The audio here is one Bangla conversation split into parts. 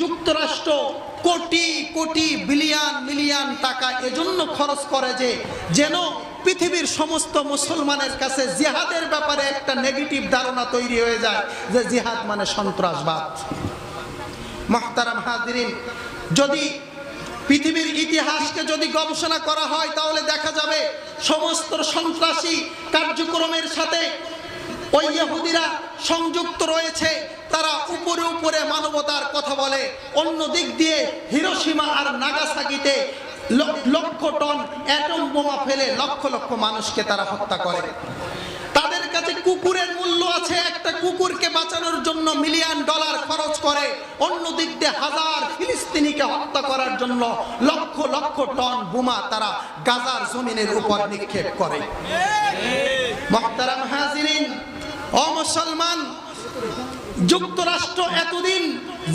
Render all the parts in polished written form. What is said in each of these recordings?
যুক্তরাষ্ট্র কোটি কোটি বিলিয়ন মিলিয়ন টাকা এজন্য খরচ করে যে যেন পৃথিবীর সমস্ত মুসলমানের কাছে জিহাদের ব্যাপারে একটা নেগেটিভ ধারণা তৈরি হয়ে যায় যে জিহাদ মানে সন্ত্রাসবাদ। মুহতারাম হাজিরিন, যদি পৃথিবীর ইতিহাসকে যদি গবেষণা করা হয় তাহলে দেখা যাবে সমস্ত সন্ত্রাসী কার্যক্রমের সাথে ওই ইহুদিরা সংযুক্ত রয়েছে। তারা উপরে উপরে মানবতার কথা বলে, অন্য দিক দিয়ে হিরোশিমা আর নাগাসাকিতে লক্ষ টন অ্যাটম বোমা ফেলে লক্ষ লক্ষ মানুষকে তারা হত্যা করে। তাদের কাছে কুকুরের মূল্য আছে, একটা কুকুরকে বাঁচানোর জন্য $1 মিলিয়ন খরচ করে। অন্য দিক দিয়ে হাজার ফিলিস্তিনিকে হত্যা করার জন্য লক্ষ লক্ষ টন বোমা তারা গাজার জমিনের উপর নিক্ষেপ করে। মুহতারাম হাজিরিন, ও মুসলমান, যুক্তরাষ্ট্র এতদিন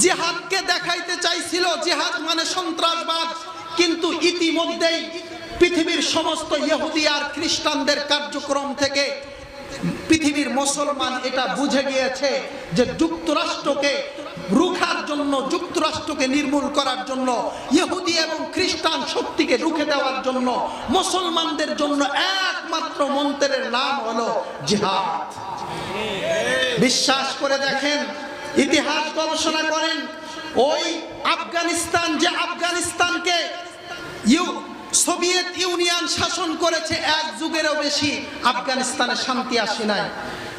জিহাদকে দেখাইতে চাইছিল জিহাদ মানে সন্ত্রাসবাদ, কিন্তু ইতিমধ্যেই পৃথিবীর সমস্ত ইহুদি আর খ্রিস্টানদের কার্যক্রম থেকে পৃথিবীর মুসলমান এটা বুঝে গিয়েছে যে যুক্তরাষ্ট্রকে রুখার জন্য, যুক্তরাষ্ট্রকে নির্মূল করার জন্য, ইহুদি এবং খ্রিস্টান শক্তিকে রুখে দেওয়ার জন্য মুসলমানদের জন্য একমাত্র মন্ত্রের নাম হলো জিহাদ। বিশ্বাস করে দেখেন, ইতিহাস গবেষণা করেন, ওই আফগানিস্তান, যে আফগানিস্তানকে সোভিয়েত ইউনিয়ন শাসন করেছে 1 যুগেরও বেশি, আফগানিস্তানে শান্তি আসে নাই।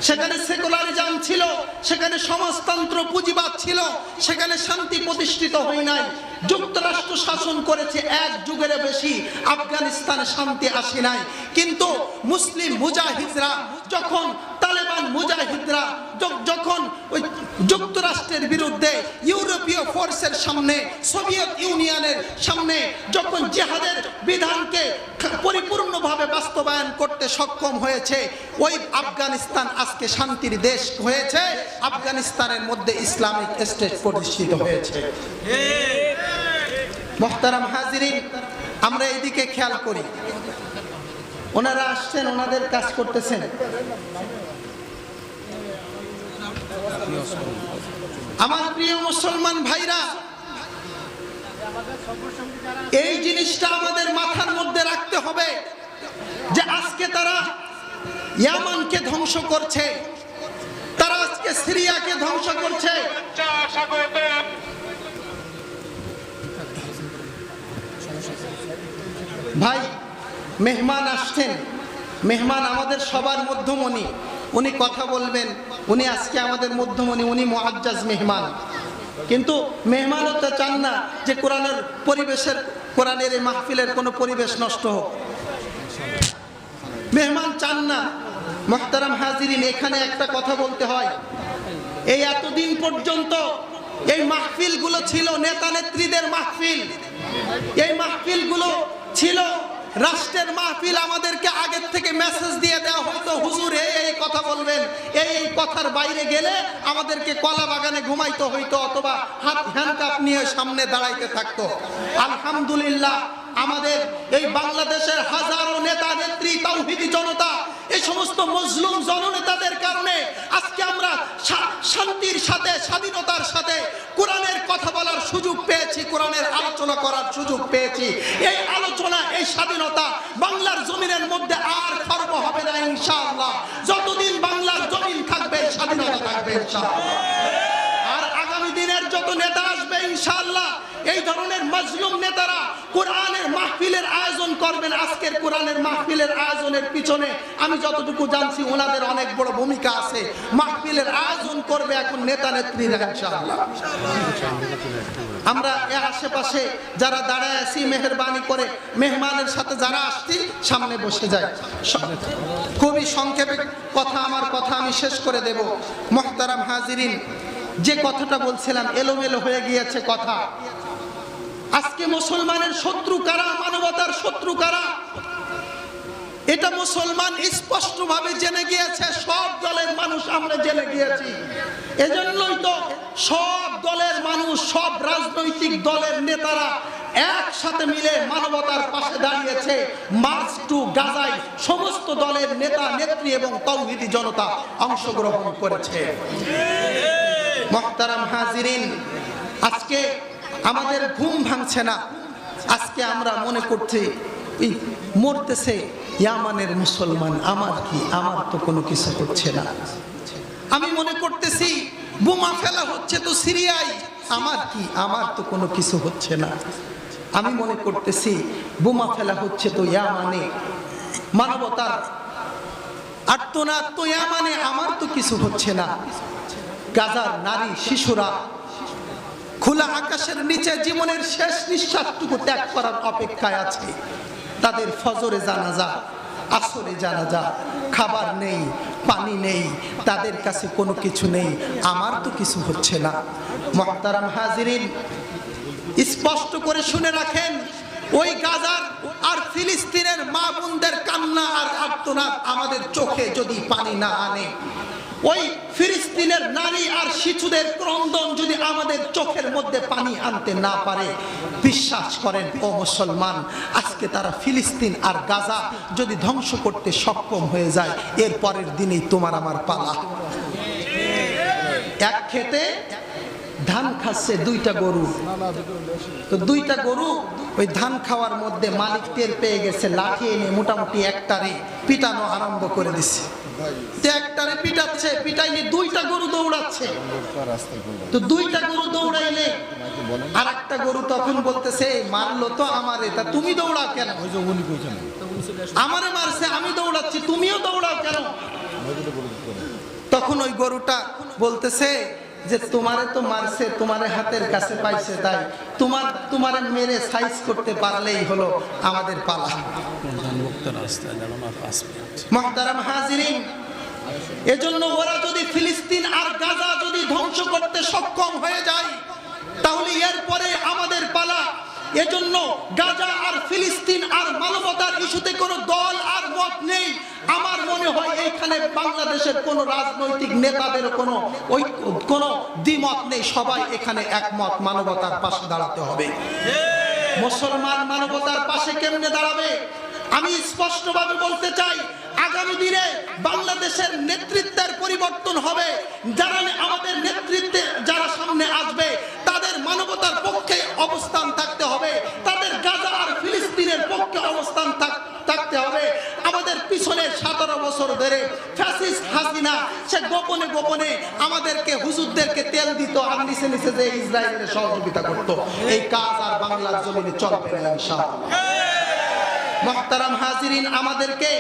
সেখানে সেকুলারিজম ছিল, সেখানে সমাজতন্ত্র পুঁজিবাদ ছিল, সেখানে শান্তি প্রতিষ্ঠিত হয় নাই। যুক্তরাষ্ট্র শাসন করেছে 1 যুগেরও বেশি, আফগানিস্তানে শান্তি আসে নাই। কিন্তু মুসলিম মুজাহিদরা যখন, তালেবান মুজাহিদরা যখন ওই যুক্তরাষ্ট্রের বিরুদ্ধে ইউরোপীয় ফোর্সের সামনে, সোভিয়েত ইউনিয়নের সামনে যখন জিহাদের বিধানকে পরিপূর্ণভাবে বাস্তবায়ন করতে সক্ষম হয়েছে, ওই আফগানিস্তান আজকে শান্তির দেশ হয়েছে। আফগানিস্তানের মধ্যে ইসলামিক স্টেট প্রতিষ্ঠিত হয়েছে। মুহতারাম হাজিরিন, আমরা এইদিকে খেয়াল করি, ওনারা আসছেন, ওনাদের কাজ করতেছেন। আমার প্রিয় মুসলমান ভাইরা, এই জিনিসটা আমাদের মাথার মধ্যে রাখতে হবে যে আজকে তারা ইয়ামানকে ধ্বংস করছে, তারা আজকে সিরিয়াকে ধ্বংস করছে। ভাই, মেহমান আসছেন, মেহমান আমাদের সবার মধ্যমণি, উনি কথা বলবেন, উনি আজকে আমাদের মধ্যমণি, উনি মুআজ্জাজ মেহমান। কিন্তু মেহমানও তো চান না যে কোরআনের পরিবেশের, কোরআনের এই মাহফিলের কোনো পরিবেশ নষ্ট হোক, মেহমান চান না। মুহতারাম হাজিরিন, এখানে একটা কথা বলতে হয়, এই এতদিন পর্যন্ত এই মাহফিলগুলো ছিল নেতা নেত্রীদের মাহফিল, এই মাহফিলগুলো ছিল রাষ্ট্রের মাহফিল। আমাদেরকে আগের থেকে মেসেজ দিয়ে দেওয়া হয়তো, হুজুর এই কথা বলবেন, এই কথার বাইরে গেলে আমাদেরকে কলা বাগানে ঘুমাইতে হইতো, অথবা হাত হ্যান্ডকাপ নিয়ে সামনে দাঁড়াইতে থাকতো। আলহামদুলিল্লাহ, আমাদের এই বাংলাদেশের হাজারো নেতা নেত্রী, তাওহীদি জনতা, এই সমস্ত মজলুম জননেতাদের কারণে আজকে আমরা শান্তির সাথে, স্বাধীনতার সাথে কোরআনের কথা বলার সুযোগ পেয়েছি, কোরআনের আলোচনা করার সুযোগ পেয়েছি। এই আলোচনা, এই স্বাধীনতা বাংলার জমিনের মধ্যে আর খর্ব হবে না ইনশাআল্লাহ। যতদিন বাংলার জমিন থাকবে, স্বাধীনতা থাকবে ইনশাআল্লাহ। আর আগামী দিনের যত নেতা আসবে ইনশাআল্লাহ, এই ধরনের মজলুম নেতারা কোরআনের মাহফিলের আয়োজন করবেন। আজকের কোরআনের মাহফিলের আয়োজনের পিছনে আমি যতটুকু জানছি ওনাদের অনেক বড় ভূমিকা আছে। মাহফিলের আয়োজন করবে এখন নেতা নেত্রীরা ইনশাআল্লাহ। আমরা এর আশেপাশে যারা দাঁড়ায় আছি, মেহেরবানি করে মেহমানের সাথে যারা আসছি সামনে বসে যায়। খুবই সংক্ষেপে কথা, আমার কথা আমি শেষ করে দেব। মুহতারাম হাজিরিন, যে কথাটা বলছিলাম এলোমেলো হয়ে গিয়েছে কথা। আজকে মুসলমানের শত্রু কারা, মানবতার শত্রু কারা, এটা মুসলমান স্পষ্টভাবে জেনে গিয়েছে। সব দলের মানুষ আমরা জেনে গিয়েছি। এজন্যই তো সব দলের মানুষ, সব রাজনৈতিক দলের নেতারা একসাথে মিলে মানবতার পাশে দাঁড়িয়েছে। মার্চ টু গাজায় সমস্ত দলের নেতা নেত্রী এবং তাওহীদি জনতা অংশগ্রহণ করেছে। মুহতারাম হাজিরিন, আজকে আমাদের ঘুম ভাঙছে না। আজকে আমরা মনে করছি এই মরতেছে ইয়ামানের মুসলমান, আমার কি, আমার তো কোনো কিছু হচ্ছে না। আমি মনে করতেছি বোমা ফেলা হচ্ছে তো সিরিয়ায়, আমার কি, আমার তো কোনো কিছু হচ্ছে না। আমি মনে করতেছি বোমা ফেলা হচ্ছে তো ইয়ামানে, মানবতার আর্তনাদ তো ইয়ামানে, আমার তো কিছু হচ্ছে না। গাজার নারী শিশুরা খোলা আকাশের নিচে জীবনের শেষ নিঃশ্বাসটুকু ত্যাগ করার অপেক্ষায় আছে। তাদের ফজরে জানাজা, আসরে জানাজা, খাবার নেই, পানি নেই, তাদের কাছে কোনো কিছু নেই, আমার তো কিছু হচ্ছে না। মুহতারাম হাজিরিন, স্পষ্ট করে শুনে রাখেন, ওই গাজার আর ফিলিস্তিনের মা বোনদের কান্না আর আর্তনাদ আমাদের চোখে যদি পানি না আনে, ওই ফিলিস্তিনের নারী আর শিশুদের ক্রন্দন যদি আমাদের চোখের মধ্যে পানি আনতে না পারে, বিশ্বাস করেন ও মুসলমান, আজকে তারা ফিলিস্তিন আর গাজা যদি ধ্বংস করতে সক্ষম হয়ে যায়, এর পরের দিনেই তোমার আমার পালা। এক খেতে ধান খাচ্ছে দুইটা গরু, তো দুইটা গরু ওই ধান খাওয়ার মধ্যে মালিক টের পেয়ে গেছে, লাঠি এনে মোটামুটি একটারে পিটানো আরম্ভ করে দিচ্ছে। একটারে পিটাচ্ছে, পিটাইলে দুইটা গরু দৌড়াচ্ছে, তো দুইটা গরু দৌড়াইলে আর একটা গরু তখন বলতেছে, মারলো তো আমারে, তা তুমি দৌড়াও কেন? আমারে মারছে, আমি দৌড়াচ্ছি, তুমিও দৌড়াও কেন? তখন ওই গরুটা বলতেছে যে তোমারে তো মারছে, তোমারে হাতের কাছে পাইছে, তাই তোমারে মেরে সাইজ করতে পারলেই হলো আমাদের পালা। মুহতারাম হাজিরিন, এজন্য ওরা যদি ফিলিস্তিন আর গাজা যদি ধ্বংস করতে সক্ষম হয়ে যায়, তাহলে এরপরে আমাদের পালা। এজন্য গাজা আর ফিলিস্তিন আর মানবতার ইস্যুতে কোনো দল আর মত নেই। আমার মনে হয় এইখানে বাংলাদেশের কোন রাজনৈতিক নেতাদের কোনো দ্বিমত নেই, সবাই এখানে একমত, মানবতার পাশে দাঁড়াতে হবে। মুসলমান মানবতার পাশে কেমনে দাঁড়াবে? আমি স্পষ্টভাবে বলতে চাই, আগামী দিনে বাংলাদেশের নেতৃত্বের পরিবর্তন হবে। যারা আমাদের নেতৃত্বে যারা সামনে আসবে, তাদের মানবতার পক্ষে অবস্থান থাকতে হবে, তাদের গাজা আর ফিলিস্তিনের পক্ষে অবস্থান থাকতে হবে। আমাদের পিছনে 17 বছর ধরে ফ্যাসিস্ট হাসিনা সে গোপনে গোপনে আমাদেরকে, হুজুরদেরকে তেল দিত আর নিচে নিচে যে ইসরায়েলের সহযোগিতা করত। এই কাজ আর বাংলার জমিনে চলবে না ইনশাআল্লাহ। মুহতারাম হাজিরিন, আমাদেরকে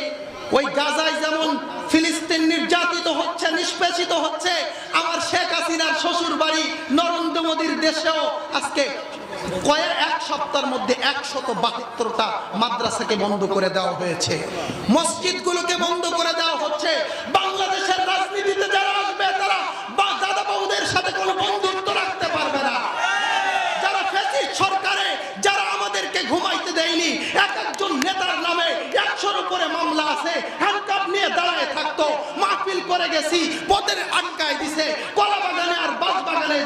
ওই গাজায় যেমন ফিলিস্তিন নির্যাতিত হচ্ছে, নিষ্পেষিত হচ্ছে, আমার শেখ হাসিনার শ্বশুর বাড়ি নরেন্দ্র মোদীর দেশেও আজকে এক সপ্তাহের মধ্যে 172টা মাদ্রাসাকে বন্ধ করে দেওয়া হয়েছে, মসজিদগুলোকে বন্ধ করে দেওয়া হচ্ছে। বাংলাদেশের রাজনীতিতে যারা আসবে, তারা দাদা বাবুদের সাথে কোনো বন্ধুত্ব রাখতে পারবে না। যারা ফ্যাসিস্ট সরকারে যারা আমাদেরকে ঘুমাইতে দেয়নি, একজন নেতার নামে 100-র উপরে মামলা আছে, হ্যান্ডকাপ নিয়ে দাঁড়ায় থাকতো, মাহফিল করে গেছি, পথের আটকায় দিছে, কলা বাগানে আর বাস বাগানে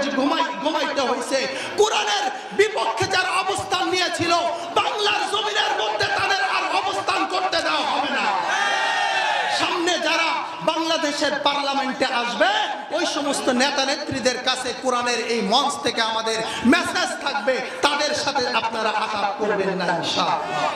ঘুমাইতে হয়েছে। কোরআনের বিপক্ষে যারা অবস্থান নিয়েছিল, বাংলার জমিনের মধ্যে তাদের আর অবস্থান করতে দেওয়া হবে না। সামনে যারা বাংলাদেশের পার্লামেন্টে আসবে, ওই সমস্ত নেতা নেত্রীদের কাছে কোরআনের এই মঞ্চ থেকে আমাদের মেসেজ থাকবে, তাদের সাথে আপনারা আঘাত করবেন না ইনশাআল্লাহ।